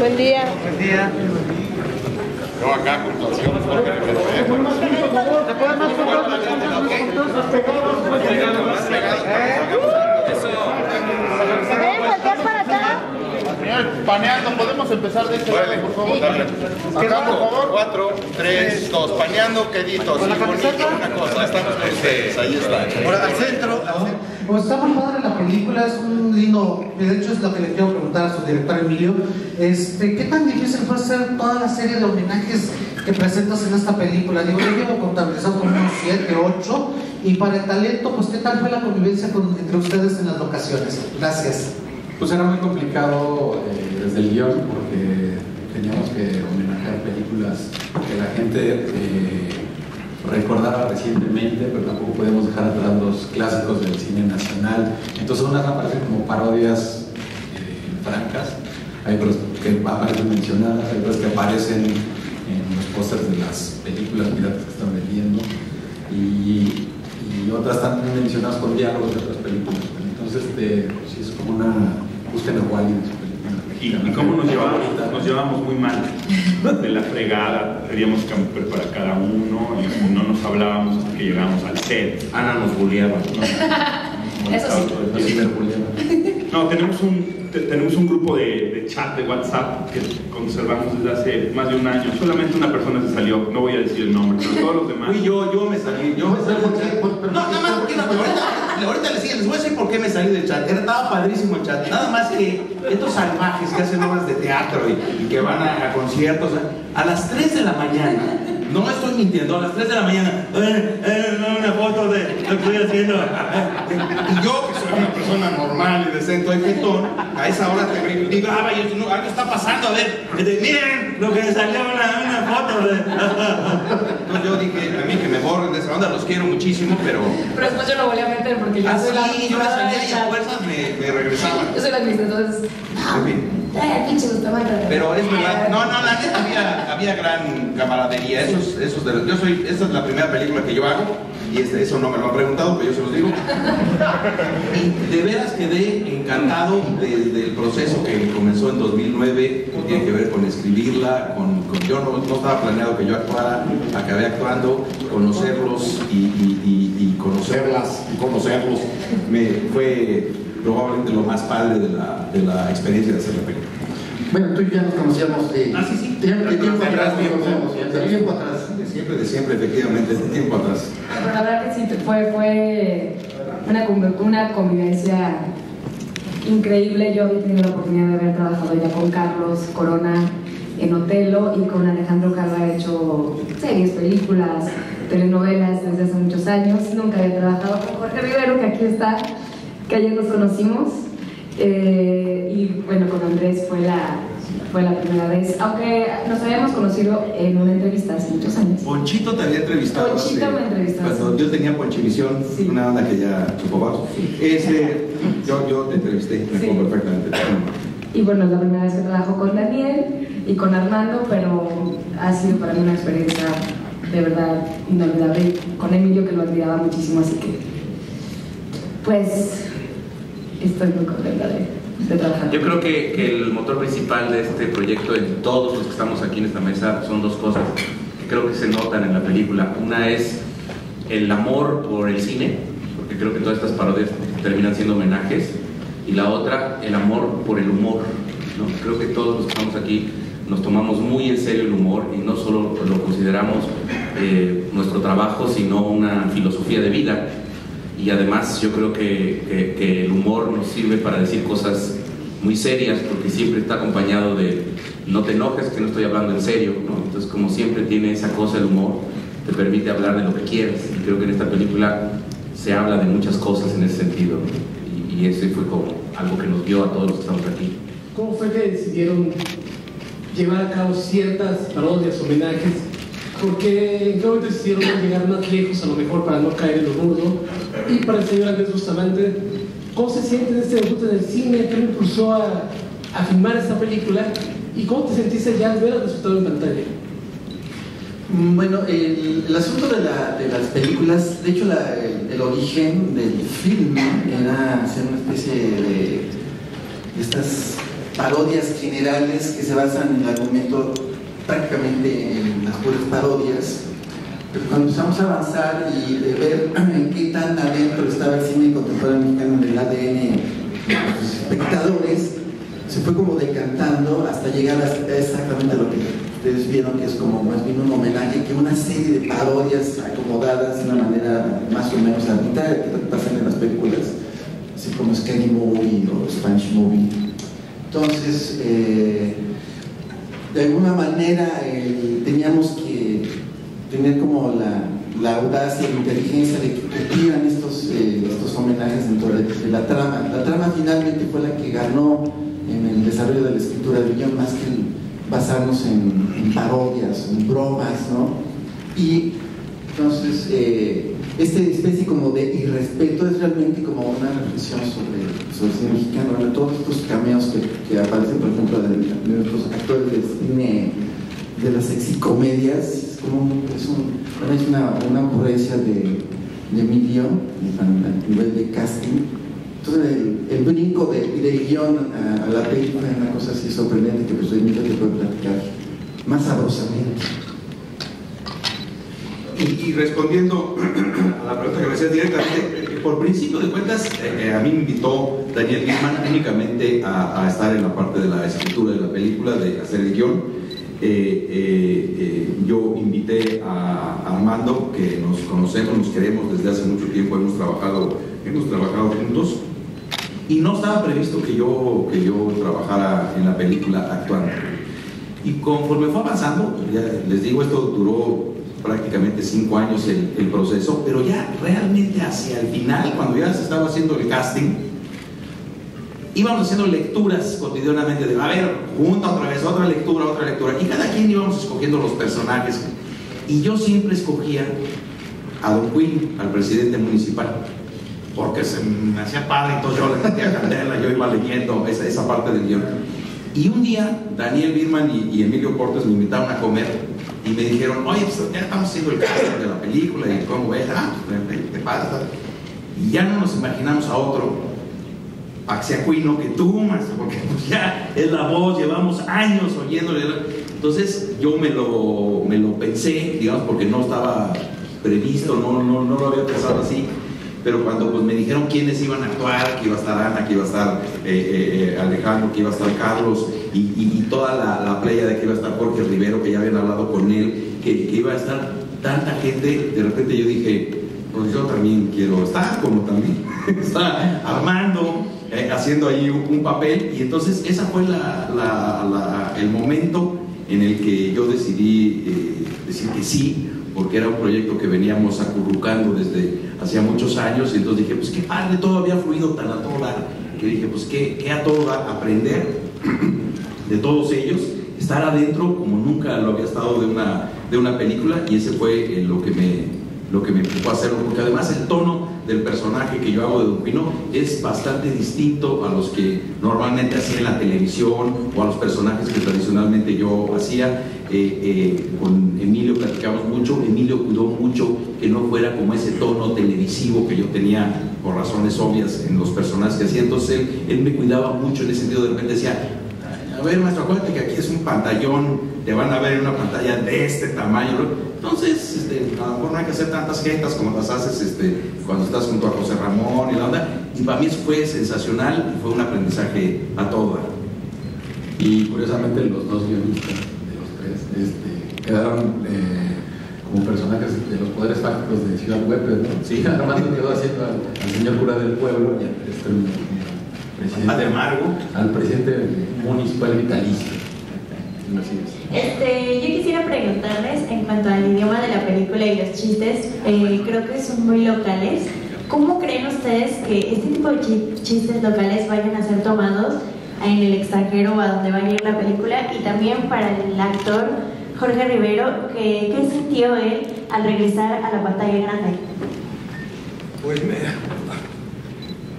Buen día. Buen día. Yo acá con canciones para que me ¿Pueden voltear para acá? Paneando, ¿podemos empezar de este lado, por favor? Acá, por favor. 4, 3, 2. Paneando, queditos. ¿Con la camiseta? Una cosa, estamos con ustedes. Ahí está. Ahora, al centro. Pues está muy padre la película, es un lindo, de hecho es lo que le quiero preguntar a su director Emilio, ¿qué tan difícil fue hacer toda la serie de homenajes que presentas en esta película? Digo, yo llevo contabilizado como unos 7, 8, y para el talento, pues ¿qué tal fue la convivencia entre ustedes en las locaciones? Gracias. Pues era muy complicado desde el guión porque teníamos que homenajear películas que la gente recordaba recientemente, pero tampoco podemos dejar atrás los clásicos del cine nacional. Entonces unas aparecen como parodias francas, hay otras que aparecen mencionadas, hay otras que aparecen en los pósters de las películas piratas que están vendiendo y otras están mencionadas con diálogos de otras películas. Entonces sí es como una búsqueda de Wally en su película. ¿Y cómo nos llevamos? Nos llevamos muy mal, de la fregada, queríamos camper para cada uno y no nos hablábamos hasta que llegamos al set. Ana nos bulleaba. Eso sí. No, tenemos un grupo de chat de WhatsApp que conservamos desde hace más de un año. Solamente una persona se salió, no voy a decir el nombre, pero todos los demás. Fui yo me salí. No, nada más porque ahorita les voy a decir por qué me salí del chat. Estaba padrísimo el chat. Nada más que estos salvajes que hacen obras de teatro y que van a conciertos a las 3 de la mañana. No estoy mintiendo, a las 3 de la mañana. Una foto de lo que estoy haciendo. Y yo, que soy una persona normal y decente y petón, a esa hora te digo, algo está pasando, a ver, miren lo que salió una foto de. Entonces yo dije, a mí que me borren de esa onda, los quiero muchísimo, pero. Pero después yo lo volví a meter porque yo soy la yo me salía y a fuerzas me regresaban. Yo soy la administradora, entonces. Pinche Bustamante. Pero es verdad, no, la neta había gran camaradería. Esa es la primera película que yo hago, y eso no me lo han preguntado, pero yo se los digo. Y de veras quedé encantado del proceso que comenzó en 2009, que tiene que ver con escribirla, yo no estaba planeado que yo actuara, acabé actuando, conocerlos y conocerlas y conocerlos, fue probablemente lo más padre de la experiencia de hacer la película. Bueno, tú y yo ya nos conocíamos de tiempo atrás, de tiempo atrás. De siempre, efectivamente, de tiempo atrás. Pero la verdad que sí, fue una convivencia increíble. Yo había tenido la oportunidad de haber trabajado ya con Carlos Corona en Otelo y con Alejandro Calva he hecho series, películas, telenovelas desde hace muchos años. Nunca había trabajado con Jorge Rivero, que aquí está, que ayer nos conocimos. Y bueno, con Andrés fue la primera vez, aunque nos habíamos conocido en una entrevista hace muchos años. Ponchito te había entrevistado. Ponchito me entrevistó. Cuando yo tenía Ponchivisión, sí. Una banda que ya chupó bajo. Yo te entrevisté, me acuerdo perfectamente. Y bueno, es la primera vez que trabajo con Daniel y con Armando, pero ha sido para mí una experiencia de verdad inolvidable. Con Emilio, que lo admiraba muchísimo, así que pues estoy muy contenta de trabajar. Yo creo que el motor principal de este proyecto, en todos los que estamos aquí en esta mesa, son dos cosas que creo que se notan en la película. Una es el amor por el cine, porque creo que todas estas parodias terminan siendo homenajes, y la otra, el amor por el humor, ¿no? Creo que todos los que estamos aquí nos tomamos muy en serio el humor y no solo lo consideramos nuestro trabajo, sino una filosofía de vida. Y además yo creo que el humor nos sirve para decir cosas muy serias, porque siempre está acompañado de no te enojes, que no estoy hablando en serio, ¿no? Entonces, como siempre tiene esa cosa el humor, te permite hablar de lo que quieras, y creo que en esta película se habla de muchas cosas en ese sentido, ¿no? Y ese fue como algo que nos dio a todos los que estamos aquí. ¿Cómo fue que decidieron llevar a cabo ciertas parodias, homenajes? Porque en qué momento decidieron llegar más lejos, a lo mejor para no caer en lo burdo? Y para el señor Andrés Bustamante, ¿cómo se siente en este debut en el cine? ¿Qué lo impulsó a filmar esta película? ¿Y cómo te sentiste ya al ver el resultado en pantalla? Bueno, el asunto de las películas, de hecho el origen del film era hacer una especie de estas parodias generales que se basan en el argumento prácticamente en las puras parodias. Pero cuando empezamos a avanzar y de ver en qué tan adentro estaba el cine contemporáneo mexicano en el ADN de los espectadores, se fue como decantando hasta llegar a exactamente lo que ustedes vieron, que es como más bien un homenaje que una serie de parodias acomodadas de una manera más o menos arbitraria que pasan en las películas, así como Scary Movie o Spanish Movie. Entonces, de alguna manera teníamos que tener como la audacia y la inteligencia de que cumplieran estos homenajes dentro de la trama. La trama finalmente fue la que ganó en el desarrollo de la escritura del guión, más que basarnos en parodias, en bromas, ¿no? Y entonces, esta especie como de irrespeto es realmente como una reflexión sobre el cine mexicano, ¿no? Todos estos cameos que aparecen, por ejemplo, de nuestros actores de cine, de las sexicomedias, es una ocurrencia de Emilio a nivel de casting. Entonces el brinco de guión a la película es una cosa así sorprendente que pues Emilio te puede platicar más sabrosamente. Y respondiendo a la pregunta que me hacías directamente, por principio de cuentas, a mí me invitó Daniel Birman únicamente a estar en la parte de la escritura de la película, de hacer el guión. Yo invité a Armando, que nos conocemos, nos queremos desde hace mucho tiempo, hemos trabajado juntos, y no estaba previsto que yo trabajara en la película actuando. Y conforme fue avanzando, ya les digo, esto duró prácticamente 5 años el proceso, pero ya realmente hacia el final, cuando ya se estaba haciendo el casting, íbamos haciendo lecturas cotidianamente de, a ver, junta otra vez, otra lectura, y cada quien íbamos escogiendo los personajes, y yo siempre escogía a Don Quinn, al presidente municipal, porque se me hacía padre, entonces yo le metía candela, yo iba leyendo esa parte del guión. Y un día, Daniel Birman y Emilio Portes me invitaron a comer, y me dijeron, oye, pues ya estamos haciendo el casting de la película, y cómo ves, te pasa, y ya no nos imaginamos a otro Paxiacuino que tú, maestro, porque pues ya es la voz, llevamos años oyéndole. Entonces yo me lo pensé, digamos, porque no estaba previsto, no lo había pensado así, pero cuando pues me dijeron quiénes iban a actuar, que iba a estar Ana, que iba a estar Alejandro, que iba a estar Carlos, y toda la playa de que iba a estar Jorge Rivero, que ya habían hablado con él, que iba a estar tanta gente, de repente yo dije, pues yo también quiero estar, como también está Armando, haciendo ahí un papel. Y entonces esa fue el momento en el que yo decidí decir que sí, porque era un proyecto que veníamos acurrucando desde hacía muchos años, y entonces dije, pues qué padre, todo había fluido tan a todo dar, que dije, pues qué a todo dar, aprender de todos ellos, estar adentro como nunca lo había estado de una película, y ese fue lo que me empujó a hacerlo, porque además el tono del personaje que yo hago de Don Pino es bastante distinto a los que normalmente hacía en la televisión o a los personajes que tradicionalmente yo hacía. Con Emilio platicamos mucho, Emilio cuidó mucho que no fuera como ese tono televisivo que yo tenía por razones obvias en los personajes que hacía, entonces él me cuidaba mucho en ese sentido. De repente decía, a ver, maestro, acuérdate que aquí es un pantallón, te van a ver en una pantalla de este tamaño, ¿no? Entonces, a lo mejor no hay que hacer tantas jetas como las haces cuando estás junto a José Ramón y la onda. Y para mí eso fue sensacional y fue un aprendizaje a todo dar. Y curiosamente los dos guionistas de los tres quedaron como personajes de los poderes fácticos de Ciudad Huépez, ¿no? Sí. Armando quedó haciendo al señor cura del pueblo y al presidente municipal vitalicio. Yo quisiera preguntarles en cuanto al idioma de la película y los chistes, creo que son muy locales. ¿Cómo creen ustedes que este tipo de chistes locales vayan a ser tomados en el extranjero o a donde vaya a ir la película? Y también para el actor Jorge Rivero, ¿qué sintió él al regresar a la pantalla grande? Pues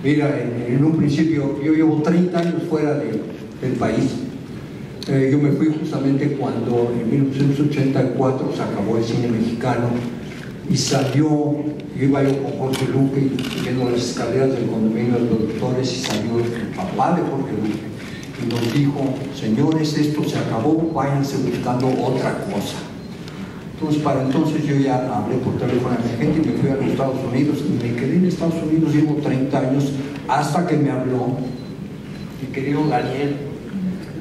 mira, en un principio, yo llevo 30 años fuera del país. Yo me fui justamente cuando en 1984 se acabó el cine mexicano y salió, yo iba yo con Jorge Luque yendo las escaleras del condominio de los doctores y salió el papá de Jorge Luque y nos dijo, señores, esto se acabó, váyanse buscando otra cosa. Entonces, para entonces yo ya hablé por teléfono a mi gente y me fui a los Estados Unidos y me quedé en Estados Unidos, llevo 30 años, hasta que me habló mi querido Daniel.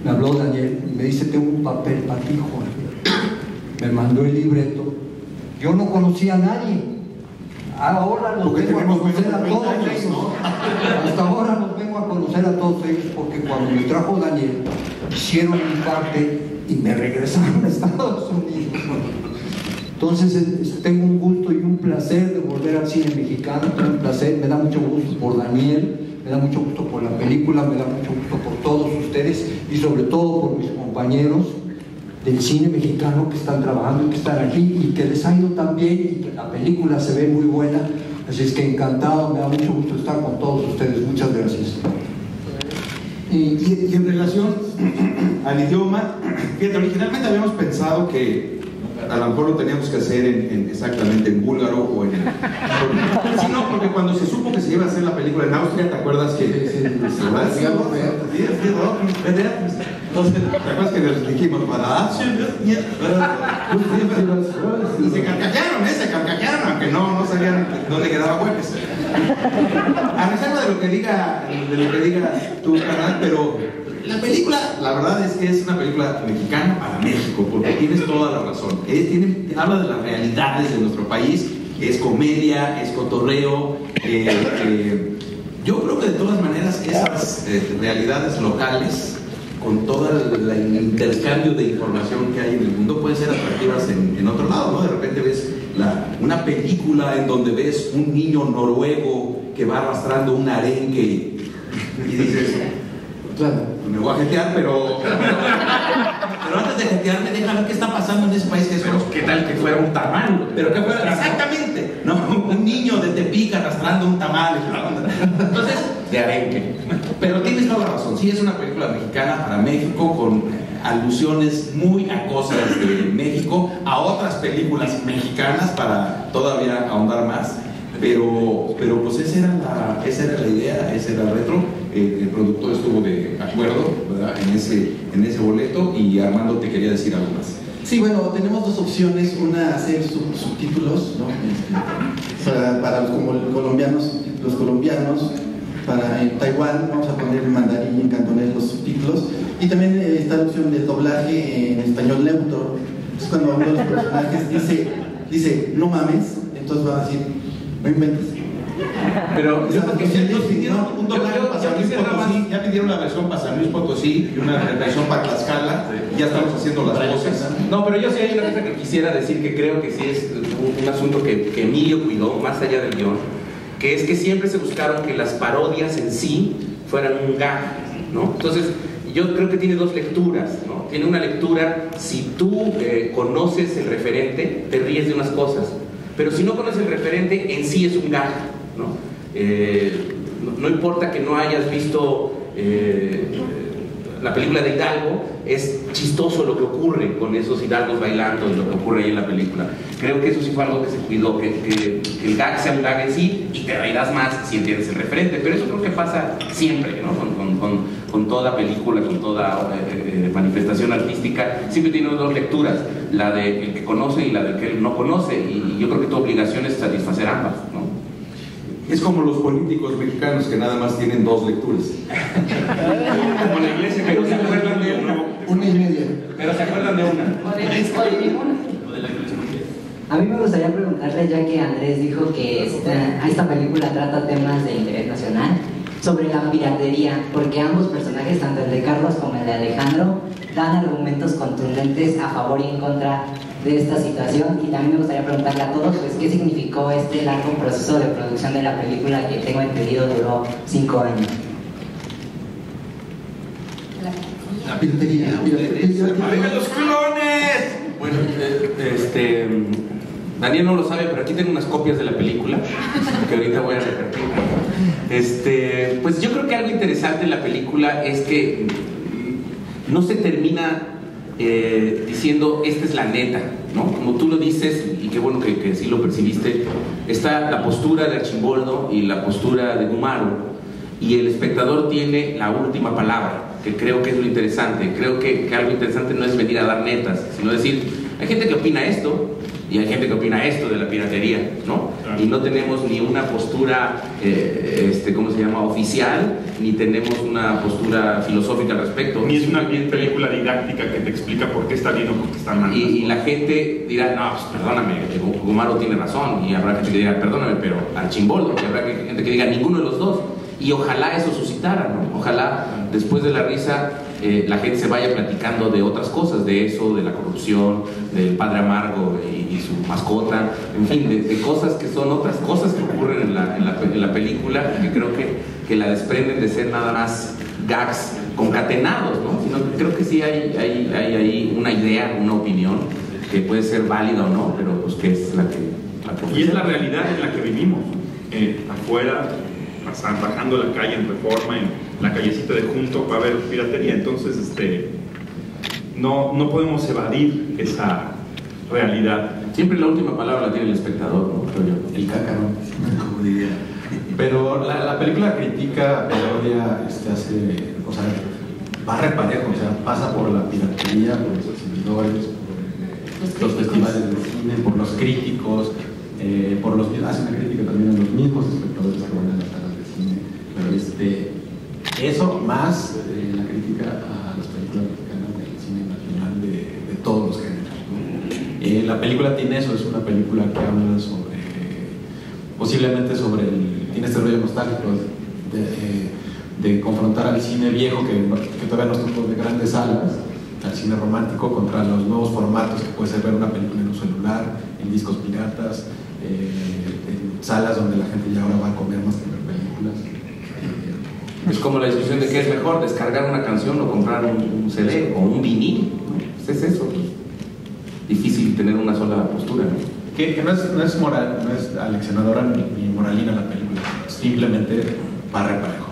Me habló Daniel y me dice, tengo un papel para ti, Juan. Me mandó el libreto. Yo no conocía a nadie. Ahora los vengo a conocer a todos ellos, ¿no? Hasta ahora los vengo a conocer a todos ellos porque cuando me trajo Daniel, hicieron mi parte y me regresaron a Estados Unidos. Entonces tengo un gusto y un placer de volver al cine mexicano, tengo un placer, me da mucho gusto por Daniel, me da mucho gusto por la película, me da mucho gusto por todos ustedes y sobre todo por mis compañeros del cine mexicano que están trabajando y que están aquí y que les ha ido tan bien y que la película se ve muy buena, así es que encantado, me da mucho gusto estar con todos ustedes, muchas gracias. Y en relación al idioma, fíjate, originalmente habíamos pensado que a lo mejor lo teníamos que hacer exactamente en búlgaro o en... Sí, no, porque cuando se supo que se iba a hacer la película en Austria, ¿te acuerdas que... Entonces, ¿te acuerdas que les dijimos para... Y se carcajearon, aunque no sabían dónde quedaba Huepes. A reserva de lo que digas tú, carnal, pero... La película, la verdad es que es una película mexicana para México, porque tienes toda la razón. Habla de las realidades de nuestro país, es comedia, es cotorreo. Yo creo que de todas maneras esas realidades locales, con todo el intercambio de información que hay en el mundo, pueden ser atractivas en otro lado, ¿no? De repente ves una película en donde ves un niño noruego que va arrastrando un arenque y dices... Claro, me voy a jetear, pero antes de jetearme, deja ver qué está pasando en ese país que es. Pero ¿qué tal que fuera un tamal? Pero que fuera exactamente, no, un niño de Tepic arrastrando un tamal. Entonces, de arenque. Pero tienes toda la razón, sí es una película mexicana para México con alusiones muy acosas de México a otras películas mexicanas para todavía ahondar más. Pero pues esa era la idea, ese era el retro. El productor estuvo de acuerdo, ¿verdad? en ese boleto, y Armando te quería decir algo más. Sí, bueno, tenemos dos opciones, una hacer subtítulos, ¿no? Para los colombianos, para en Taiwán vamos a poner en mandarín y en cantonés los subtítulos, y también está la opción del doblaje en español neutro. Entonces cuando uno de los personajes dice no mames, entonces va a decir no inventes. Pero yo creo que ellos pidieron un doblaje para San Luis Potosí, ya pidieron la versión para San Luis Potosí y una versión para Tlaxcala, y ya estamos haciendo las voces. No, pero yo sí hay una cosa que quisiera decir que creo que sí es un asunto que Emilio cuidó, más allá del guión, que es que siempre se buscaron que las parodias en sí fueran un gag, ¿no? Entonces, yo creo que tiene dos lecturas, ¿no? Tiene una lectura, si tú conoces el referente, te ríes de unas cosas, pero si no conoces el referente, en sí es un gag, ¿no? No importa que no hayas visto la película de Hidalgo, es chistoso lo que ocurre con esos hidalgos bailando y lo que ocurre ahí en la película. Creo que eso sí fue algo que se cuidó, que el gag sea un gag en sí, y te reirás más si entiendes el referente, pero eso creo que pasa siempre, ¿no? Con toda película, con toda manifestación artística, siempre tiene dos lecturas, la del que conoce y la del que no conoce, y yo creo que tu obligación es satisfacer ambas, ¿no? Es como los políticos mexicanos que nada más tienen dos lecturas. Como la iglesia, pero se acuerdan de una y media. Pero se acuerdan de una. O de ninguna. A mí me gustaría preguntarle, ya que Andrés dijo que esta película trata temas de interés nacional, sobre la piratería, porque ambos personajes, tanto el de Carlos como el de Alejandro, dan argumentos contundentes a favor y en contra de esta situación. Y también me gustaría preguntarle a todos, pues, ¿qué significó este largo proceso de producción de la película que tengo entendido duró 5 años? La piratería. ¡Arriba los clones! Bueno, Daniel no lo sabe, pero aquí tengo unas copias de la película que ahorita voy a repetir. Pues yo creo que algo interesante en la película es que no se termina diciendo esta es la neta, ¿no? Como tú lo dices, y qué bueno que sí lo percibiste, está la postura de Archimboldo y la postura de Gumaro, y el espectador tiene la última palabra. que creo que es lo interesante. Creo que algo interesante no es venir a dar netas, sino decir, hay gente que opina esto y hay gente que opina esto de la piratería, ¿no? Y no tenemos ni una postura, ¿cómo se llama?, oficial, ni tenemos una postura filosófica al respecto. Ni es una película didáctica que te explica por qué está bien o por qué está mal. Y la gente dirá, no, pues perdóname, Gumaro tiene razón, y habrá gente que diga, perdóname, pero al chimboldo, y habrá gente que diga, ninguno de los dos. Y ojalá eso suscitara, ¿no? Ojalá después de la risa la gente se vaya platicando de otras cosas, de eso, de la corrupción, del padre amargo y su mascota, en fin, de cosas que son otras cosas que ocurren en la película, que creo que la desprenden de ser nada más gags concatenados, ¿no? Sino que creo que sí hay ahí una idea, una opinión que puede ser válida o no, pero pues que es la que... Y es la realidad en la que vivimos, afuera, bajando la calle en Reforma, en la callecita de junto va a haber piratería. Entonces no podemos evadir esa realidad. Siempre la última palabra la tiene el espectador, ¿no? Creo yo. El cácaro, como diría. Pero la película critica, parodia, o sea, va reparejo, o sea, pasa por la piratería, por los exhibidores, por los festivales de cine, por los críticos, hace una crítica también a los mismos espectadores que van a las salas de cine. Pero eso más la crítica a las películas mexicanas del cine nacional de todos los géneros, ¿no? La película tiene eso, es una película que habla sobre, posiblemente tiene este rollo nostálgico de confrontar al cine viejo que todavía no estuvo de grandes salas, al cine romántico, contra los nuevos formatos que puede ser ver una película en un celular, en discos piratas, en salas donde la gente ya ahora va a comer más que ver películas. Es como la discusión de qué es mejor, descargar una canción o comprar un CD o un vinil, ¿no? Pues es eso, pues. Difícil tener una sola postura, ¿no? Que no es moral, no es aleccionadora ni moralina la película, simplemente va reparejo.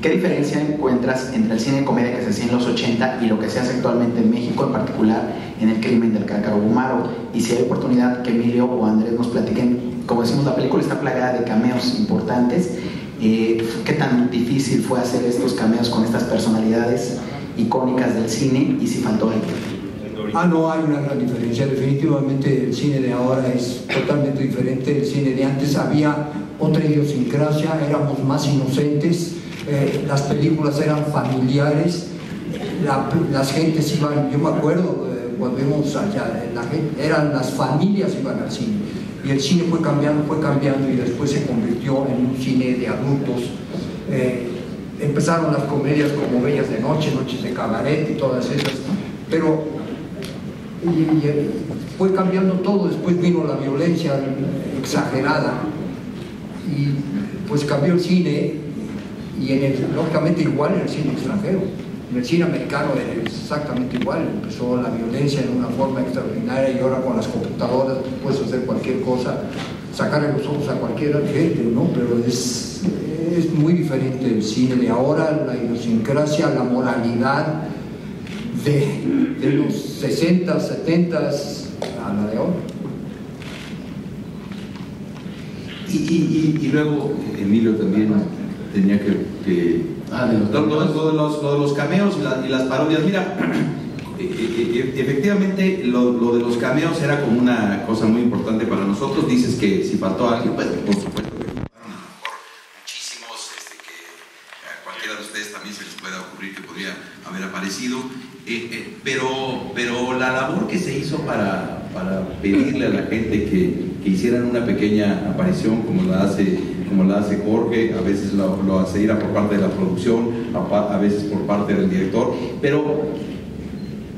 ¿Qué diferencia encuentras entre el cine de comedia que se hacía en los 80 y lo que se hace actualmente en México, en particular en El crimen del cácaro Gumaro? Y si hay oportunidad que Emilio o Andrés nos platiquen, como decimos, la película está plagada de cameos importantes. ¿Qué tan difícil fue hacer estos cameos con estas personalidades icónicas del cine y si faltó alguien? No, hay una gran diferencia. Definitivamente el cine de ahora es totalmente diferente. El cine de antes había otra idiosincrasia, éramos más inocentes, las películas eran familiares, las gentes iban, yo me acuerdo, cuando vimos allá, eran las familias iban al cine. Y el cine fue cambiando y después se convirtió en un cine de adultos. Empezaron las comedias como Bellas de Noche, Noches de Cabaret y todas esas, pero fue cambiando todo. Después vino la violencia exagerada y pues cambió el cine, y lógicamente igual en el cine extranjero. En el cine americano era exactamente igual, empezó la violencia en una forma extraordinaria y ahora con las computadoras puedes hacer cualquier cosa, sacarle los ojos a cualquier gente, ¿no? Pero es muy diferente el cine de ahora, la idiosincrasia, la moralidad de los 60, 70 a la de ahora. Y luego Emilio también tenía lo de los cameos y las parodias. Mira, efectivamente lo de los cameos era como una cosa muy importante para nosotros. Dices que si faltó alguien, pues por supuesto que muchísimos, que a cualquiera de ustedes también se les pueda ocurrir que podría haber aparecido, pero la labor que se hizo para pedirle a la gente que hicieran una pequeña aparición como la hace Jorge, a veces lo hace Ira por parte de la producción, a veces por parte del director, pero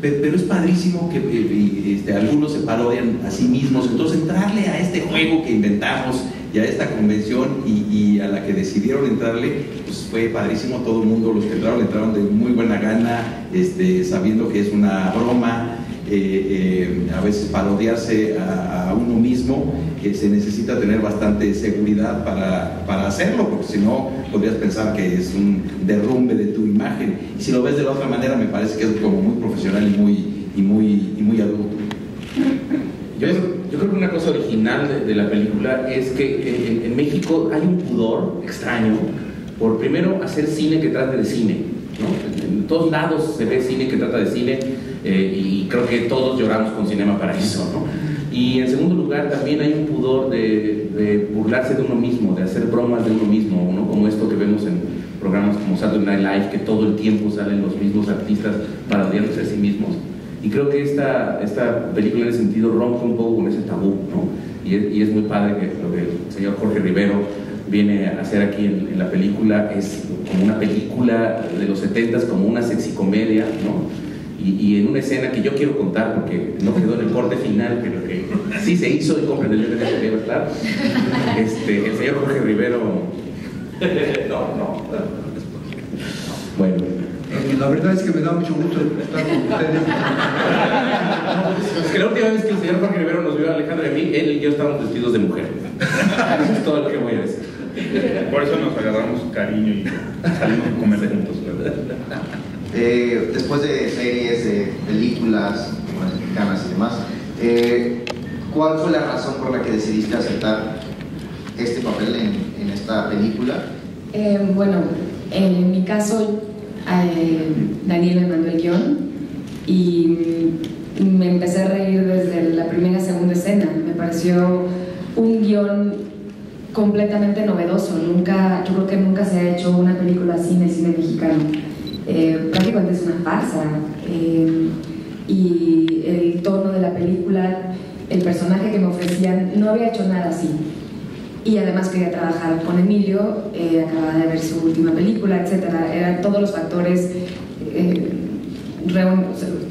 es padrísimo que algunos se parodian a sí mismos. Entonces entrarle a este juego que inventamos y a esta convención y a la que decidieron entrarle, pues fue padrísimo. Todo el mundo, los que entraron de muy buena gana, sabiendo que es una broma. A veces parodiarse a uno mismo, que se necesita tener bastante seguridad para hacerlo, porque si no podrías pensar que es un derrumbe de tu imagen, y si lo ves de la otra manera me parece que es como muy profesional y muy adulto. Yo creo que una cosa original de la película es que en México hay un pudor extraño por primero hacer cine que trate de cine. ¿no? En todos lados se ve cine que trata de cine, y creo que todos lloramos con Cinema Paraíso, ¿no? Y en segundo lugar también hay un pudor de burlarse de uno mismo, de hacer bromas de uno mismo, ¿no? Como esto que vemos en programas como Saturday Night Live, que todo el tiempo salen los mismos artistas parodiándose a sí mismos. Y creo que esta película en ese sentido rompe un poco con ese tabú, ¿no? Y es muy padre que lo que el señor Jorge Rivero viene a hacer aquí en la película es como una película de los 70s, como una sexicomedia, ¿no? Y en una escena que yo quiero contar porque no quedó en el corte final, pero que sí se hizo y comprendió que debe estar, el señor Jorge Rivero. Bueno. La verdad es que me da mucho gusto estar con ustedes. Que la última vez que el señor Jorge Rivero nos vio a Alejandro y a mí, él y yo estábamos vestidos de mujer. Eso es todo lo que voy a decir. Por eso nos agarramos cariño y salimos a comer juntos. Después de series, de películas mexicanas y demás, ¿cuál fue la razón por la que decidiste aceptar este papel en esta película? Bueno, en mi caso, Daniel me mandó el guión y me empecé a reír desde la primera, segunda escena. Me pareció un guión completamente novedoso. Yo creo que nunca se ha hecho una película así en el cine mexicano. Prácticamente es una farsa, y el tono de la película, el personaje que me ofrecían, no había hecho nada así, y además quería trabajar con Emilio, acababa de ver su última película, etcétera. Eran todos los factores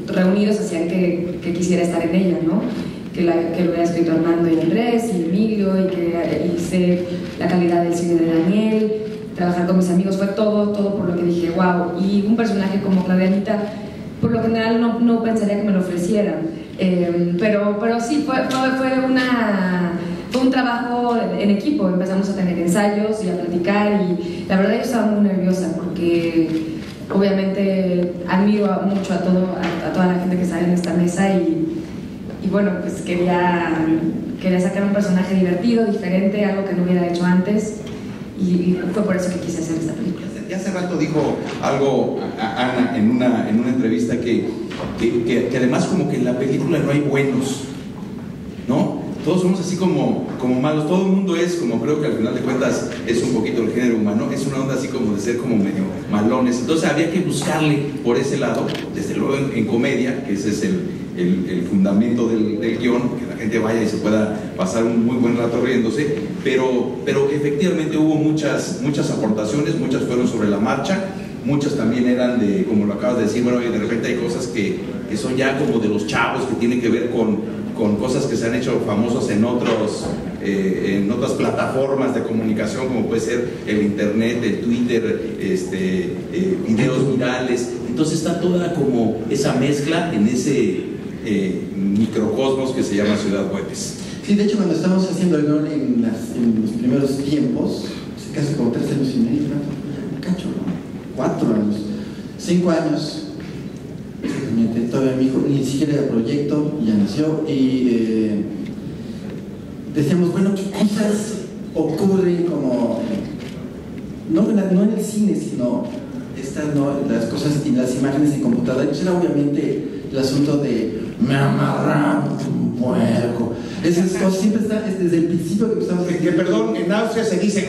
reunidos hacían que quisiera estar en ella, ¿no? Que lo hubiera escrito Armando y Andrés y Emilio, y sé la calidad del cine de Daniel. Trabajar con mis amigos fue todo por lo que dije, wow. Y un personaje como Claudianita, por lo general no pensaría que me lo ofrecieran, pero sí, fue un trabajo en equipo. Empezamos a tener ensayos y a platicar, y la verdad yo estaba muy nerviosa porque obviamente admiro mucho a toda la gente que sale en esta mesa, y bueno, pues quería sacar un personaje divertido, diferente, algo que no hubiera hecho antes. Y fue por eso que quise hacer esta película. Ya hace rato dijo algo a Ana en una entrevista que además como que en la película no hay buenos, ¿no? Todos somos así como malos, todo el mundo es como, creo que al final de cuentas es un poquito el género humano, es una onda así como de ser como medio malones. Entonces había que buscarle por ese lado, desde luego en comedia, que ese es el fundamento del guión, que la gente vaya y se pueda pasar un muy buen rato riéndose, pero efectivamente hubo muchas aportaciones, muchas fueron sobre la marcha, muchas también eran de, como lo acabas de decir, bueno, de repente hay cosas que son ya como de los chavos, que tienen que ver con cosas que se han hecho famosas en otras plataformas de comunicación, como puede ser el internet, el Twitter, videos virales. Entonces está toda como esa mezcla en ese microcosmos que se llama Ciudad Juárez. Sí, de hecho cuando estábamos haciendo el guión en los primeros tiempos, casi como 3 años y medio, cacho, ¿no? 4 años, 5 años, todavía mi hijo ni siquiera era proyecto, ya nació, y decíamos, bueno, ¿qué cosas ocurren como, no en el cine, sino las cosas y las imágenes en computadora? Pues era obviamente el asunto de me amarraron un puerco. Esas cosas siempre están desde el principio que estamos que perdón, en Austria se dice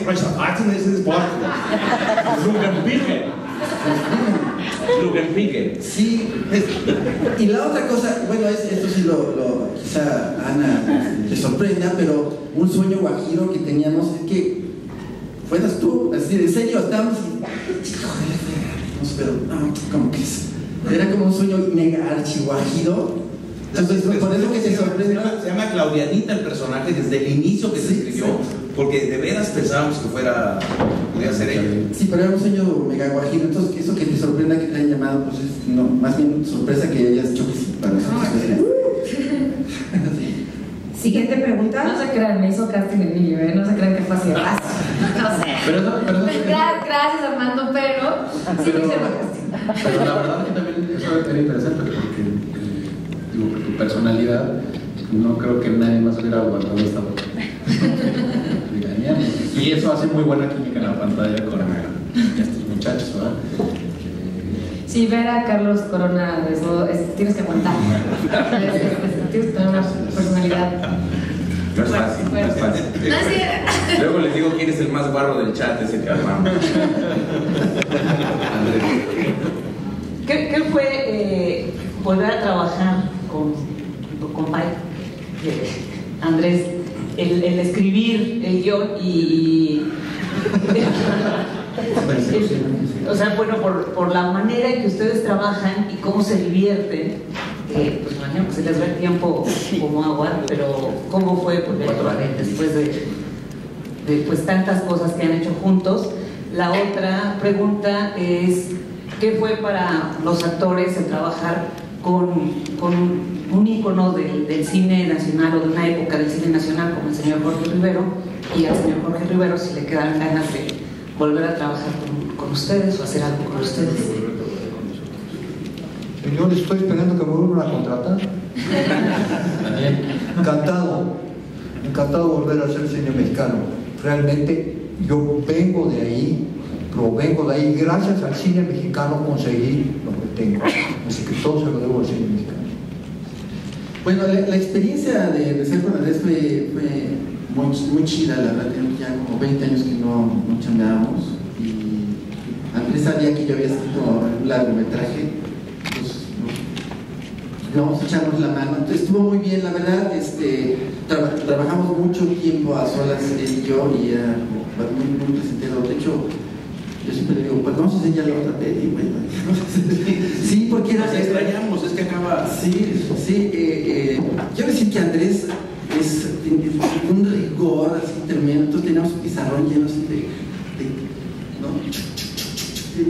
sí. Y la otra cosa, bueno, esto sí quizá Ana te sorprenda, pero un sueño guajiro que teníamos es que fueras tú, así de serio, estábamos pero no, como que era como un sueño mega archiguajiro. Entonces, por eso que te sorprende. Se llama Claudianita el personaje desde el inicio que se escribió, porque de veras pensábamos que podía ser ella. Sí, pero era un sueño mega guajiro. Entonces, eso que te sorprenda que te hayan llamado, pues no, más bien sorpresa que hayas hecho que sí, para nosotros. Siguiente pregunta. No se crean, me hizo casting Emilio, no se crean que fue así. No sé. Gracias, Armando, pero sí me hicieron casting. Pero la verdad que también eso era interesante porque tu personalidad, no creo que nadie más hubiera aguantado esta voz. Y eso hace muy buena química en la pantalla con estos muchachos, ¿verdad? Sí, ver a Carlos Corona desnudo, tienes que aguantar. Tienes que tener una personalidad. No es fácil, no es fácil. Luego les digo quién es el más guarro del chat, ese que armamos. ¿Qué fue volver a trabajar con tu compañero Andrés? El escribir el guión y o sea, bueno, por la manera en que ustedes trabajan y cómo se divierten, pues imagino que se les ve el tiempo como agua, pero ¿cómo fue volver a trabajar después de pues tantas cosas que han hecho juntos? La otra pregunta es, ¿qué fue para los actores el trabajar con un ícono del cine nacional o de una época del cine nacional como el señor Jorge Rivero? Y al señor Jorge Rivero, si le quedan ganas de volver a trabajar con ustedes o hacer algo con ustedes. Señor, estoy esperando que me vuelvan a contratar. Encantado de volver a hacer cine mexicano. Realmente yo vengo de ahí, provengo de ahí, gracias al cine mexicano conseguí lo que tengo. Así que todo se lo debo al cine mexicano. Bueno, la experiencia de ser con Andrés fue muy chida, la verdad. Tenemos ya como 20 años que no chambeábamos, y Andrés sabía que yo había escrito un largometraje, pues vamos a echarnos la mano. Entonces estuvo muy bien, la verdad. Trabajamos mucho tiempo a solas, él y yo, y era muy placentero. De hecho, yo siempre le digo, pues vamos a enseñar la otra peli, güey. Sí, porque era... extrañamos, es que acaba... Sí. Quiero decir que Andrés es un rigor así tremendo. Entonces teníamos un pizarrón lleno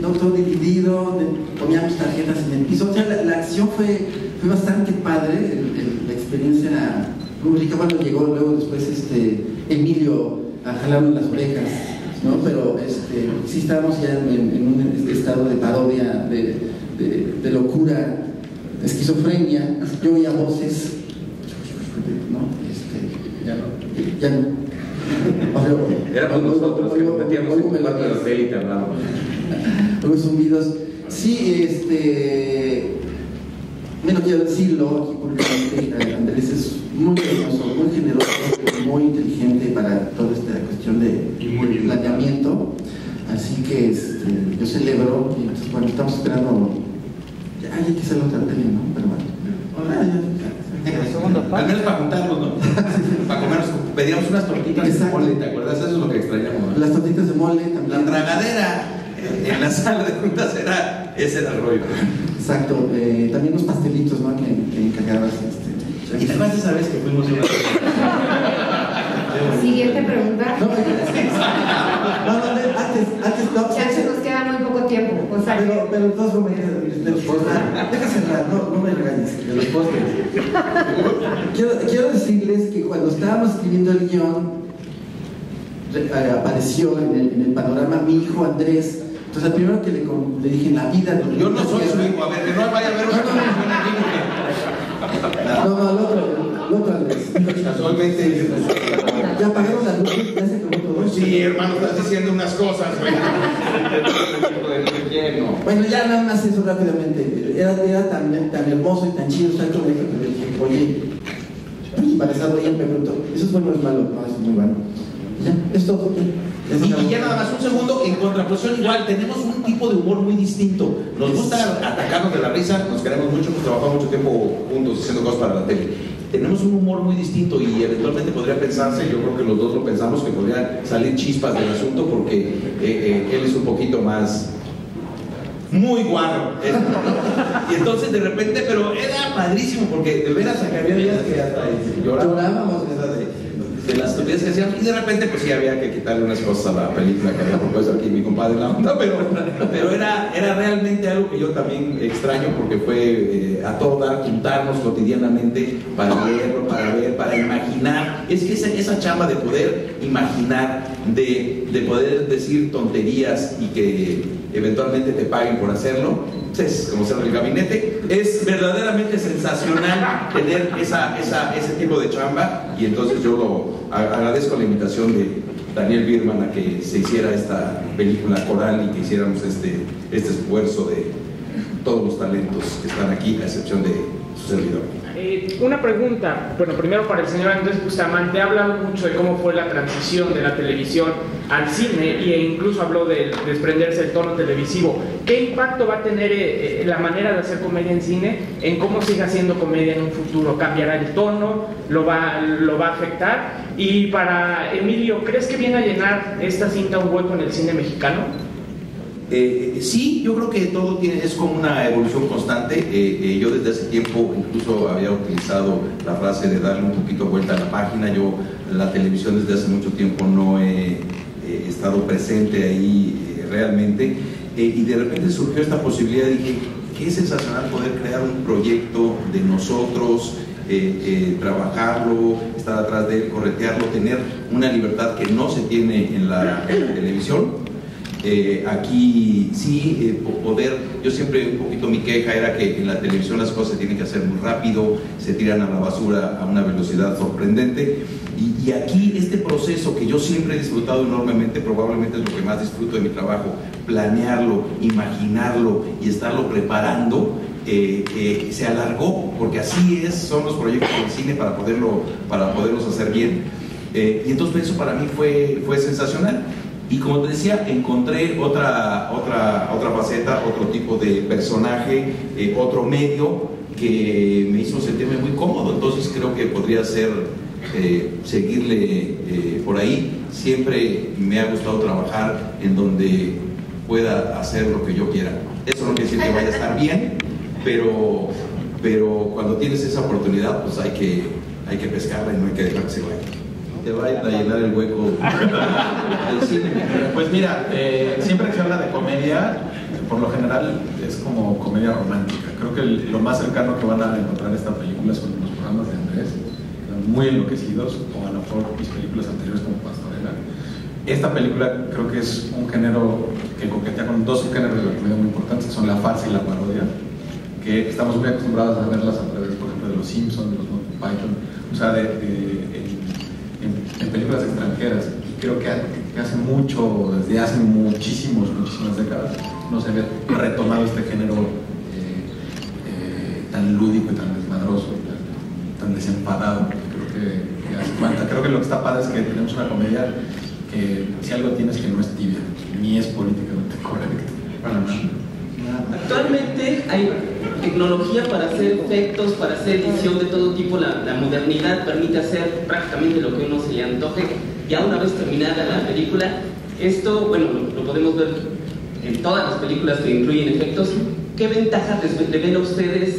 ¿no? Todo dividido, poníamos tarjetas en el piso. O sea, la acción fue bastante padre, la experiencia muy rica. Bueno, llegó luego después Emilio a jalarnos las orejas, ¿no? Pero sí estábamos ya en un estado de parodia, de locura, de esquizofrenia. Yo oía voces, ¿no? Ya no. Éramos nosotros que nos metíamos en el cuarto de hotel y te hablábamos. Los zumbidos. Sí, bueno, quiero decirlo aquí públicamente, Andrés es muy hermoso, muy generoso, muy inteligente para toda esta cuestión de planeamiento. Así que yo celebro, y entonces, bueno, estamos esperando. Ya hay que hacer otra peli, ¿no? Pero bueno. Al menos para juntarlos, ¿no? Para comernos, pedíamos unas tortitas de mole, ¿te acuerdas? Eso es lo que extrañamos, ¿no? Las tortitas de mole también. La tragadera en la sala de juntas ese era el rollo. Exacto, también los pastelitos, ¿no? Que encargabas. ¿Y te acuerdas esa vez que fuimos a una... Siguiente pregunta. Antes ya se nos queda muy poco tiempo. O sea, pero todos son de los postres. Deja cerrar, no me regañes, de los postres. Quiero decirles que cuando estábamos escribiendo el guión, apareció en el panorama mi hijo Andrés. Entonces, el primero que le dije en la vida. Yo no soy su hijo, a ver, que no vaya a ver una confusión aquí. No, el otro Andrés. Casualmente. Ya apagaron la luz, ya se acabó todo. Sí, hermano, estás diciendo unas cosas, güey. Bueno, ya nada más eso rápidamente. Era tan hermoso y tan chido estar con él que le dije, oye, para esa ella me preguntó, ¿eso es bueno o es malo? No, eso es muy bueno. Ya, es todo. Y ya nada más un segundo, en contraposición igual, tenemos un tipo de humor muy distinto. Nos gusta atacarnos de la risa, nos queremos mucho, pues trabajamos mucho tiempo juntos haciendo cosas para la tele. Tenemos un humor muy distinto y eventualmente podría pensarse, yo creo que los dos lo pensamos, que podrían salir chispas del asunto porque él es un poquito más... muy guarro. Y entonces de repente, pero era padrísimo porque de veras había días que hasta llorábamos de las estupideces que hacíamos y de repente pues sí había que quitarle unas cosas a la película que había propuesto aquí mi compadre la onda, pero era realmente algo que yo también extraño porque fue a todo dar, juntarnos cotidianamente para leerlo, para ver, para imaginar. Es que esa chamba de poder imaginar, de poder decir tonterías y que eventualmente te paguen por hacerlo, es como ser del gabinete, es verdaderamente sensacional tener ese tipo de chamba. Y entonces yo agradezco la invitación de Daniel Birman a que se hiciera esta película coral y que hiciéramos este esfuerzo todos los talentos que están aquí, a excepción de su servidor. Una pregunta, bueno, primero para el señor Andrés Bustamante. Ha hablado mucho de cómo fue la transición de la televisión al cine e incluso habló de desprenderse del tono televisivo. ¿Qué impacto va a tener la manera de hacer comedia en cine en cómo siga haciendo comedia en un futuro? ¿Cambiará el tono? ¿Lo va a afectar? Y para Emilio, ¿crees que viene a llenar esta cinta un hueco en el cine mexicano? Sí, yo creo que todo es como una evolución constante. Yo desde hace tiempo incluso había utilizado la frase de darle un poquito vuelta a la página. Yo la televisión desde hace mucho tiempo no he estado presente ahí realmente, y de repente surgió esta posibilidad. Dije, qué sensacional poder crear un proyecto de nosotros, trabajarlo, estar atrás de él, corretearlo, tener una libertad que no se tiene en la televisión. Aquí sí, poder, yo siempre un poquito mi queja era que en la televisión las cosas se tienen que hacer muy rápido, se tiran a la basura a una velocidad sorprendente, y aquí este proceso que yo siempre he disfrutado enormemente, probablemente es lo que más disfruto de mi trabajo, planearlo, imaginarlo y estarlo preparando, se alargó, porque así son los proyectos del cine para poderlos hacer bien, y entonces eso para mí fue sensacional. Y como te decía, encontré otra faceta, otro tipo de personaje, otro medio que me hizo sentirme muy cómodo. Entonces creo que podría ser seguirle por ahí. Siempre me ha gustado trabajar en donde pueda hacer lo que yo quiera. Eso no quiere decir que vaya a estar bien, pero cuando tienes esa oportunidad, pues hay que pescarla y no hay que dejar que se vaya. Te va a llenar el hueco del cine. Pues mira, siempre que se habla de comedia, por lo general es como comedia romántica. Creo que lo más cercano que van a encontrar esta película son los programas de Andrés, muy enloquecidos, o a lo mejor mis películas anteriores como Pastorela. Esta película creo que es un género que coquetea con dos géneros de la comedia muy importantes, que son la farsa y la parodia, que estamos muy acostumbrados a verlas a través, por ejemplo, de los Simpsons, de los Monty Python, o sea, en películas extranjeras. Y creo que hace mucho, desde hace muchísimas décadas, no se había retomado este género tan lúdico y tan desmadroso, tan desenfadado. Creo que hace falta. Creo que lo que está padre es que tenemos una comedia que, si algo tienes, que no es tibia, ni es políticamente correcta, para nada. Actualmente hay tecnología para hacer efectos, para hacer edición de todo tipo. La modernidad permite hacer prácticamente lo que uno se le antoje. Ya una vez terminada la película, esto, bueno, lo podemos ver en todas las películas que incluyen efectos. ¿Qué ventajas le ven a ustedes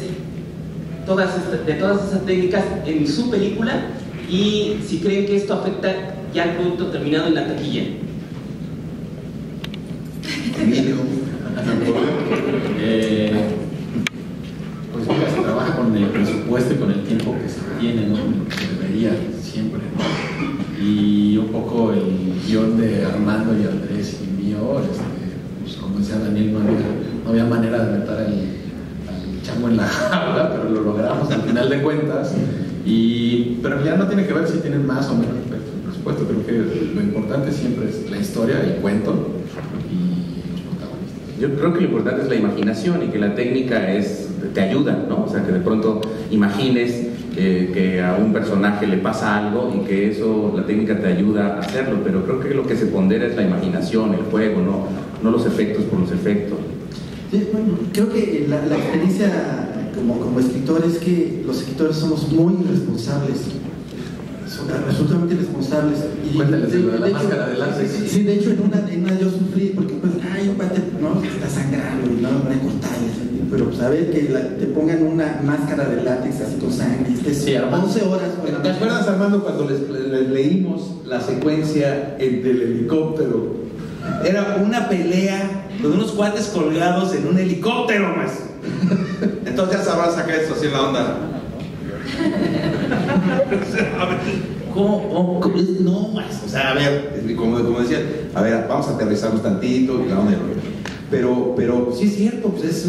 de todas esas técnicas en su película? Y si creen que esto afecta ya el producto terminado en la taquilla. Pues mira, se trabaja con el presupuesto y con el tiempo que se tiene, ¿no? Lo que se debería siempre, ¿no? Y un poco el guión de Armando y Andrés y mío, pues como decía Daniel, no había manera de meter al chango en la jaula, pero lo logramos al final de cuentas. Pero ya no tiene que ver si tienen más o menos presupuesto. Creo que lo importante siempre es la historia, el cuento y los protagonistas. Yo creo que lo importante es la imaginación y que la técnica te ayuda, ¿no? O sea, que de pronto imagines que a un personaje le pasa algo y que la técnica te ayuda a hacerlo, pero creo que lo que se pondera es la imaginación, el juego, no los efectos por los efectos. Sí, bueno, creo que la experiencia como escritor es que los escritores somos muy irresponsables, absolutamente irresponsables. Cuéntales de la máscara de látex. Sí, de hecho en una yo sufrí porque pues, un pate, ¿no? Está sangrando y no van a cortarles, pero pues a ver que te pongan una máscara de látex así con sangre y estés 11 horas. ¿Te acuerdas, Armando, cuando les leímos la secuencia del helicóptero? Era una pelea con unos cuates colgados en un helicóptero, más. Entonces ya sabrás sacar esto así en la onda. ¿Cómo? No más. O sea, a ver, como decía, a ver, vamos a aterrizarnos tantito y la onda. Pero sí es cierto, pues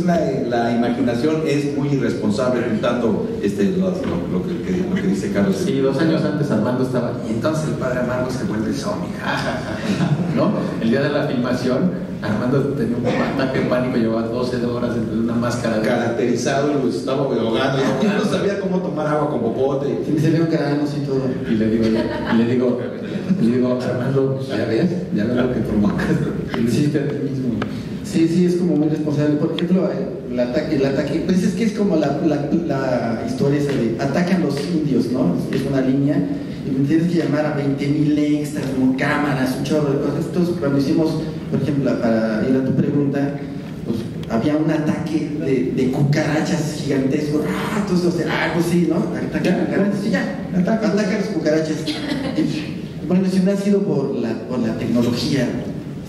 la imaginación es muy irresponsable, un tanto lo que dice Carlos. Sí, 2 años antes Armando estaba, y entonces el padre Armando se vuelve zombie, ¿no? El día de la filmación Armando tenía un ataque de pánico, llevaba 12 horas entre una máscara. Caracterizado, lo estaba ahogando, ya no sabía cómo tomar agua con popote. Sí, se vio granos y todo. Y le digo, Armando, ya ves lo que provocas. Insiste a ti mismo. Sí, es como muy responsable. Por ejemplo, el ataque, pues es que es como la historia esa de atacan los indios, ¿no? Es una línea y tienes que llamar a 20,000 extras, como cámaras, un chorro de cosas. Entonces, cuando hicimos, por ejemplo, para ir a tu pregunta, pues había un ataque de cucarachas gigantescos. Entonces, pues sí, ¿no? Atacan cucarachas, sí, ya, atacan las cucarachas. Y, bueno, si no ha sido por la tecnología,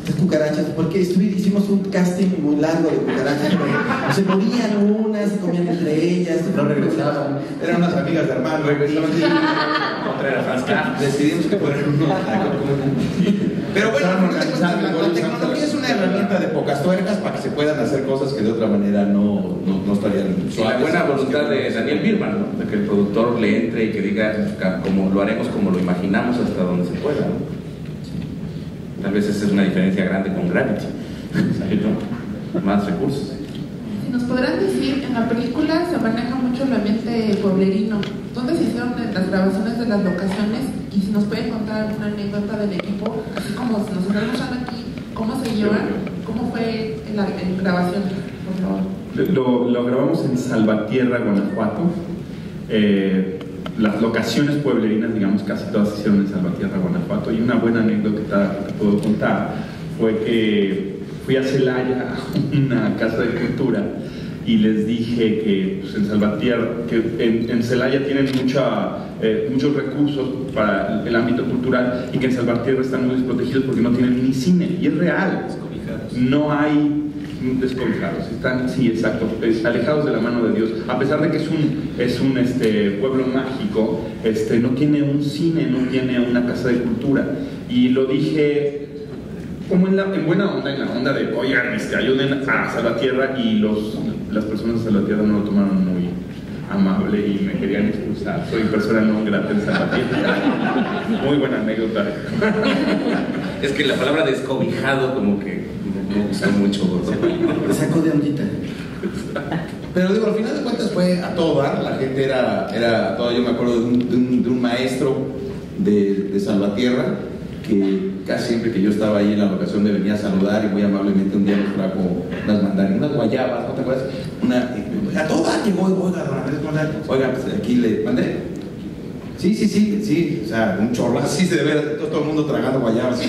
estas cucarachas, porque hicimos un casting muy largo de cucarachas, pero se morían unas, se comían entre ellas, no regresaban, eran unas amigas de Armando, regresaban decidimos que fueran unos. Pero bueno, la tecnología es una herramienta de pocas tuercas para que se puedan hacer cosas que de otra manera no estarían suaves. Y la buena voluntad de Daniel Birman, ¿no? De que el productor le entre y que diga, como lo haremos, como lo imaginamos, hasta donde se pueda, ¿no? Tal vez esa es una diferencia grande con Gravity, ¿no? Más recursos. Si nos podrán decir, en la película se maneja mucho el ambiente pueblerino. ¿Dónde se hicieron las grabaciones de las locaciones? Y si nos pueden contar alguna anécdota del equipo, así como si nos están mostrando aquí, cómo se llevan, cómo fue la grabación, por favor. Lo grabamos en Salvatierra, Guanajuato. Las locaciones pueblerinas, digamos, casi todas se hicieron en Salvatierra, Guanajuato. Y una buena anécdota que te puedo contar fue que fui a Celaya, a una casa de cultura, y les dije que pues, en Salvatierra, que en Celaya tienen muchos recursos para el ámbito cultural y que en Salvatierra están muy desprotegidos porque no tienen ni cine. Y es real. No hay descobijados, están, sí, exacto, alejados de la mano de Dios, a pesar de que es un pueblo mágico, no tiene un cine, no tiene una casa de cultura. Y lo dije como en buena onda, en la onda de, oigan, ayuden a Salvatierra, y las personas de Salvatierra no lo tomaron muy amable y me querían expulsar. Soy persona no grata en Salvatierra. Muy buena anécdota. Es que la palabra descobijado como que me gusta mucho, me sacó de ondita. Pero digo, al final de cuentas fue a todo dar, la gente era todo. Yo me acuerdo de un maestro de Salvatierra que casi siempre que yo estaba ahí en la locación me venía a saludar, y muy amablemente un día nos trajo unas mandarinas, unas guayabas, ¿no te acuerdas? A todo dar llegó, oiga, pues aquí le mandé. Sí, o sea, un chorro así se debe ver, todo el mundo tragando guayabas.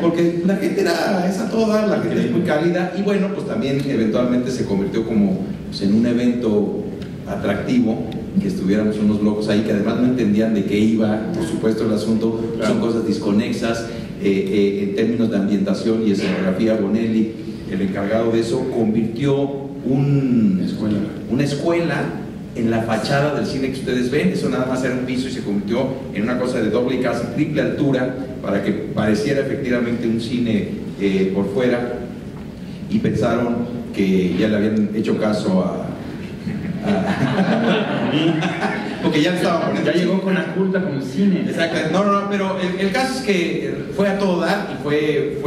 Porque la gente es a toda, la gente es muy cálida, y bueno, pues también eventualmente se convirtió como pues, en un evento atractivo, que estuviéramos unos locos ahí que además no entendían de qué iba, por supuesto, el asunto. Claro. Son cosas desconexas en términos de ambientación y escenografía. Bonelli, el encargado de eso, convirtió una escuela en la fachada del cine que ustedes ven. Eso nada más era un piso y se convirtió en una cosa de doble y casi triple altura para que pareciera efectivamente un cine por fuera, y pensaron que ya le habían hecho caso a porque ya le estaban poniendo. Ya llegó con la culta con el cine. Exacto. No, pero el caso es que fue a todo dar y fue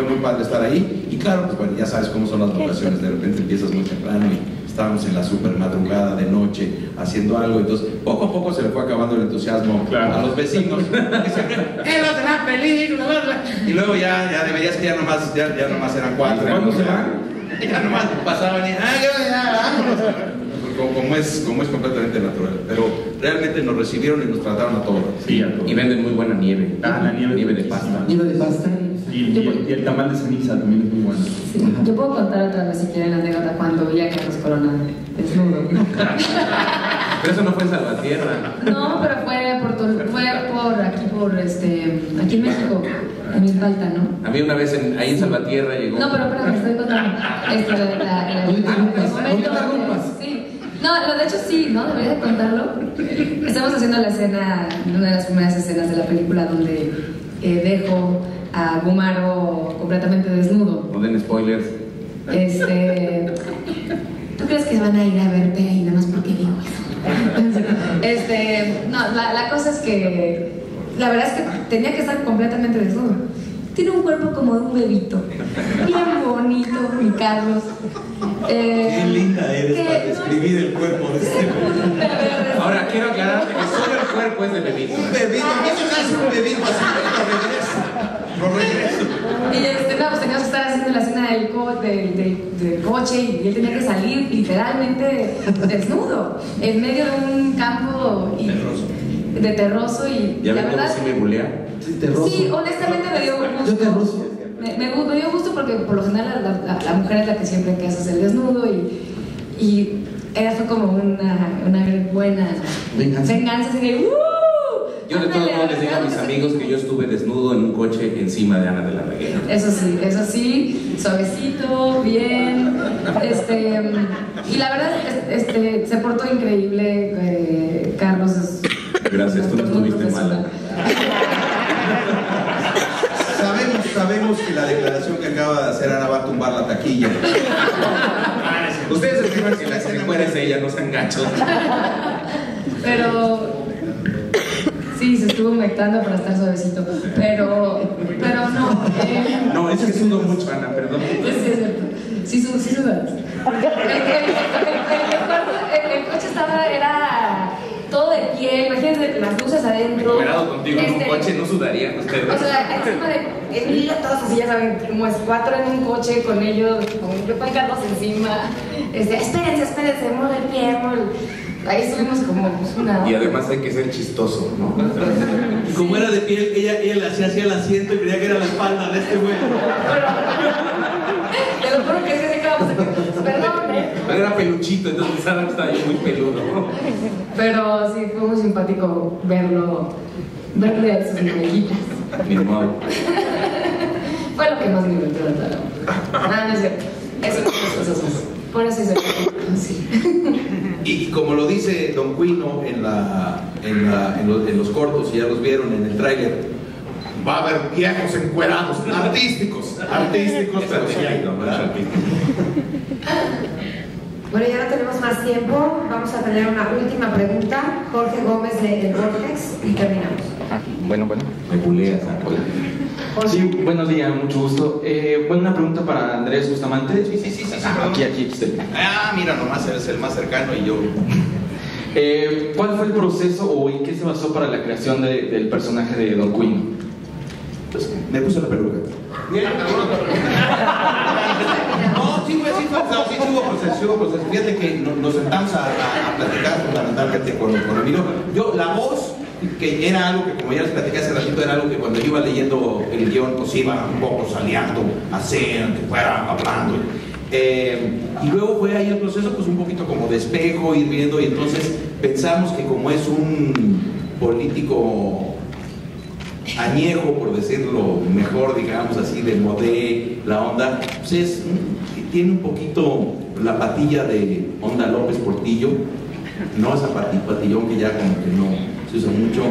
muy padre estar ahí. Y claro, pues bueno, ya sabes cómo son las locaciones, de repente empiezas muy temprano y estábamos en la super madrugada de noche haciendo algo, entonces poco a poco se le fue acabando el entusiasmo a los vecinos. ¡Es los de la película! Y luego ya veías que ya nomás eran 4. ¿Cuándo se van? Ya nomás pasaban y vámonos. Como es completamente natural, pero realmente nos recibieron y nos trataron a todos. Sí, y venden muy buena nieve. La nieve de pasta. Nieve de pasta. Y el tamal de ceniza también es muy bueno. Sí. Yo puedo contar otra vez si quieren la anécdota cuando vi a Carlos Corona desnudo. Pero eso no fue en Salvatierra. No, pero fue aquí en México, en Milpalta, ¿no? A mí una vez ahí en Salvatierra llegó. No, pero me estoy contando. Sí. No, de hecho sí, ¿no? Debería de contarlo. Estamos haciendo la escena, una de las primeras escenas de la película donde dejo a Gumaro completamente desnudo. No den spoilers. ¿Tú crees que van a ir a verte ahí nada más porque digo eso? No, la cosa es que la verdad es que tenía que estar completamente desnudo. tiene un cuerpo como de un bebito. Bien bonito, mi Carlos. Qué linda eres para describir el cuerpo de este bebé. Ahora quiero aclararte que solo el cuerpo es de bebito. Un bebito, a mí se me hace un bebito así, lo regreso. Y no, pues teníamos que estar haciendo la escena del coche y él tenía que salir literalmente desnudo en medio de un campo de terroso y ¿Ya la ven cómo verdad. sí me bulea? Sí, honestamente me dio gusto. Me dio gusto porque por lo general la mujer es la que siempre que hace el desnudo y ella fue como una buena venganza así de Yo de todos modos les digo a mis amigos que yo estuve desnudo en un coche encima de Ana de la Reguera. Eso sí, suavecito, bien. Y la verdad, se portó increíble. Carlos es. Gracias, tú no estuviste mala. Sabemos que la declaración que acaba de hacer Ana va a tumbar la taquilla. Ustedes escriban que la escena muere ella, no sean gachos. Pero. Sí, se estuvo humectando para estar suavecito. Pero no. No, es que sudo mucho, Ana, perdón. Sí, es cierto. Sí sudas. El coche era todo de piel, imagínense las luces adentro. Comparado contigo en un coche no sudarían ustedes. O sea, encima de Emilio, todos así, ya saben, como es 4 en un coche con ellos, con Carlos encima. Espérense, mueve el pie, ahí estuvimos como una. Y además hay que ser chistoso, ¿no? Y como era de piel, ella le hacía así al asiento y creía que era la espalda de este güey. Te lo juro que sí, perdón, Pero era peluchito, entonces pensaban que estaba yo muy peludo, ¿no? Pero sí, fue muy simpático verle a sus amiguitas. Mi amor. Fue lo que más me divertió de toda la. No es cierto. Eso. Por eso hice así. Y como lo dice Don Cuino en los cortos, y ya los vieron en el tráiler, va a haber viejos encuerados, artísticos, pero sí hay, ¿no? Bueno, ya no tenemos más tiempo. Vamos a tener una última pregunta. Jorge Gómez de El Vortex y terminamos. Bueno. Me buleas, Sí, buenos días, mucho gusto. Bueno, una pregunta para Andrés Bustamante. Sí. Aquí estoy. Mira, nomás eres el más cercano y yo. ¿Cuál fue el proceso o en qué se basó para la creación del personaje de Don Cuino? Pues me puse la peluca. No, sí hubo proceso. Fíjate que nos sentamos a platicar fundamentalmente con Emilio. Yo, la voz, que era algo que, como ya les platicé hace ratito, era algo que cuando yo iba leyendo el guión, pues iba un poco saliendo a hacer, que fuera hablando. Y luego fue ahí el proceso, pues un poquito como de espejo, ir viendo, y entonces pensamos que como es un político añejo, por decirlo mejor, digamos así, de modé, la onda, pues tiene un poquito la patilla de onda López Portillo, no esa patillón que ya como que no se usa mucho,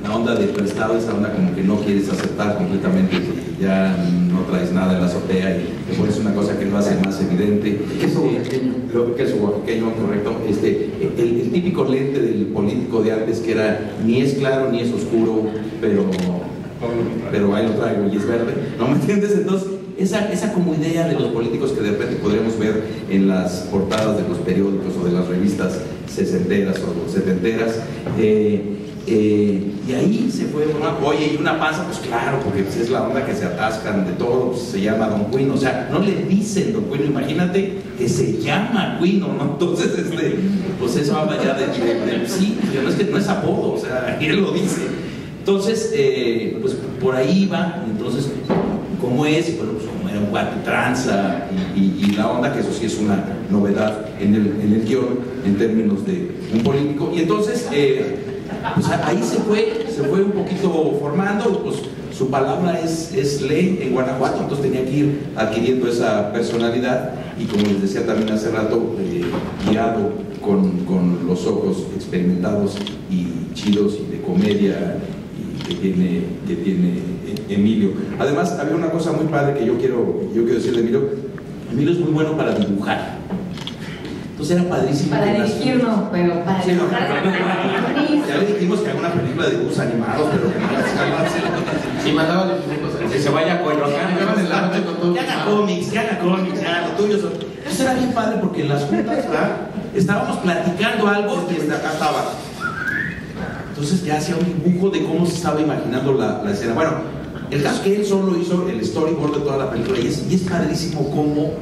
la onda de prestado, esa onda como que no quieres aceptar completamente, ya no traes nada en la azotea y después es una cosa que lo hace más evidente. Queso oaxaqueño, correcto. El típico lente del político de antes, que era ni es claro ni es oscuro, pero ahí lo traigo y es verde, ¿no me entiendes? Entonces esa como idea de los políticos que de repente podremos ver en las portadas de los periódicos o de las revistas sesenteras o setenteras, y ahí se fue oye, y una panza, pues claro, porque pues, es la onda que se atascan de todo, pues, se llama Don Cuino, o sea, no le dicen Don Cuino, imagínate que se llama Cuino, ¿no? Entonces, pues eso habla ya de sí, no es que no es apodo, o sea, él lo dice. Entonces, pues por ahí va, entonces, ¿cómo es? Bueno, pues como era un guate tranza y la onda, que eso sí es una novedad en el guión, en términos de un político, y entonces, pues ahí se fue un poquito formando, pues su palabra es ley en Guanajuato, entonces tenía que ir adquiriendo esa personalidad, y como les decía también hace rato, guiado con los ojos experimentados y chidos y de comedia que tiene Emilio. Además, había una cosa muy padre que yo quiero decir de Emilio. Emilio es muy bueno para dibujar. Entonces era padrísimo. Para dirigir no, pero para sí, ya le dijimos que haga una película de dibujos animados, pero que no las y mandaba los dibujos que se vaya a Coyoacán, que haga cómics, ya, lo tuyo. Eso era bien padre porque en las juntas, ¿verdad? Estábamos platicando algo y desde acá estaba. Entonces ya hacía un dibujo de cómo se estaba imaginando la escena. Bueno, el caso es que él solo hizo el storyboard de toda la película y es padrísimo cómo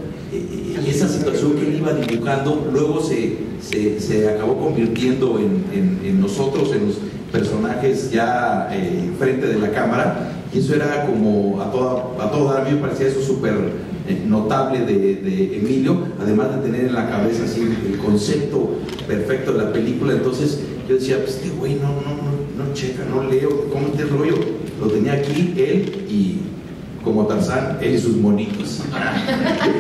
esa situación que él iba dibujando luego se acabó convirtiendo en nosotros, en los personajes ya frente de la cámara, y eso era como a todo dar. A mí me parecía eso súper notable de Emilio, además de tener en la cabeza así el concepto perfecto de la película. Entonces yo decía, pues este güey no checa, no leo, ¿cómo este rollo? Lo tenía aquí él y como Tarzán, él y sus monitos.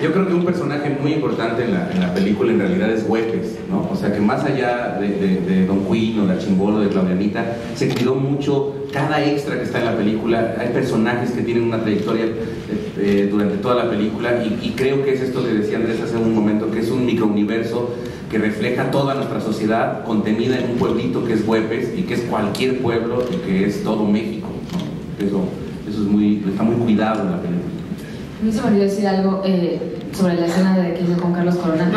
Yo creo que un personaje muy importante en la película en realidad es Huepes, ¿no? O sea que más allá de Don Quinn o la Chimbolo de Claudianita, se cuidó mucho cada extra que está en la película. Hay personajes que tienen una trayectoria durante toda la película y creo que es esto que decía Andrés hace un momento, que es un microuniverso que refleja toda nuestra sociedad contenida en un pueblito que es Huepes y que es cualquier pueblo y que es todo México, ¿no? Eso está muy cuidado en la película. A mí se me olvidó decir algo sobre la escena de que hizo con Carlos Corona.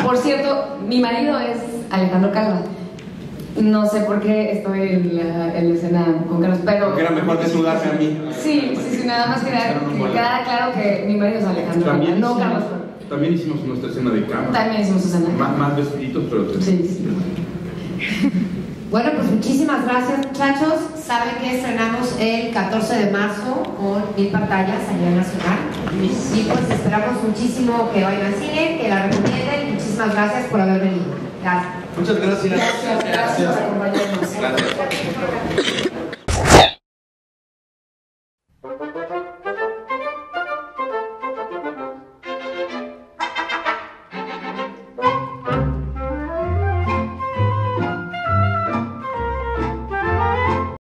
Por cierto, mi marido es Alejandro Calva. No sé por qué estoy en la escena con Carlos, pero... Porque era mejor desnudarse a mí. Sí, nada más queda claro que mi marido es Alejandro Calva, no Carlos Corona. También hicimos nuestra escena de cama. También hicimos escena de cama. Más vestiditos, pero... Sí. Bueno, pues muchísimas gracias, muchachos. Saben que estrenamos el 14 de marzo con 1000 pantallas a nivel nacional. Y pues esperamos muchísimo que vayan al cine, que la recomienden. Muchísimas gracias por haber venido. Gracias. Muchas gracias. Gracias por acompañarnos. Gracias.